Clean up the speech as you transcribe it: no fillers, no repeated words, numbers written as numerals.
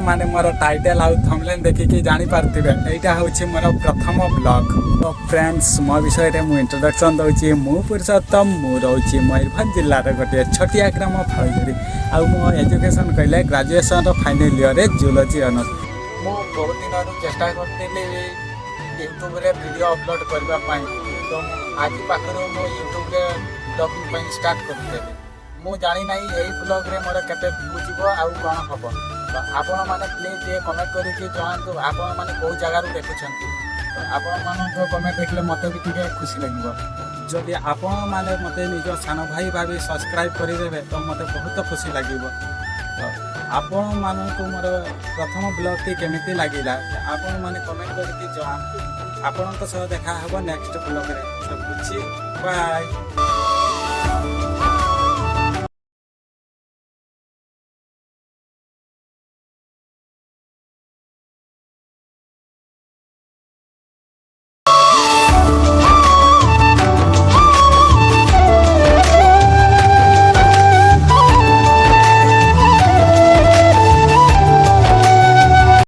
मैंने मोर टाइटल आउ थंबनेल देखिकी जानी पार्थिबे एटा होछि मोर प्रथम ब्लॉग। तो फ्रेंड्स मो विषय रे मु इंट्रोडक्शन दउछि। मु पुरुषोत्तम मु रहउछि मयूरभंज जिल्ला रे गोटे छटिया ग्राम फलगरी। आउ मो एजुकेशन कहले ग्रेजुएशन रो फाइनल ईयर रे जियोलॉजी ऑनर्स। मु बहुत दिन रु चेष्टा करथिले यूट्यूब रे वीडियो अपलोड करबा पई। तो आज पाखरो मो यूट्यूब रे ब्लॉगिंग पई स्टार्ट करथिले। मु जानी नहीं यही ब्लॉग रे मोर केते व्यू जीवो आउ कोन हबो। तो आपण माने प्लीज ये कमेंट करिके जणांतु आपण माने को जगह रु देखुछंती। तो आपण माने को कमेंट देखले मते भी ठीक खुशी लागिवो। जदि आपण माने मते निजो सानो भाई भाभी सब्सक्राइब करि देबे तो मते बहुत खुशी लागिवो। तो आपण माने को मोर प्रथम ब्लॉग टी केमिति लागिला आपण माने कमेंट करिके जणांतु। आपण तो सह देखा हबो नेक्स्ट ब्लॉग रे। तो कुछ बाय।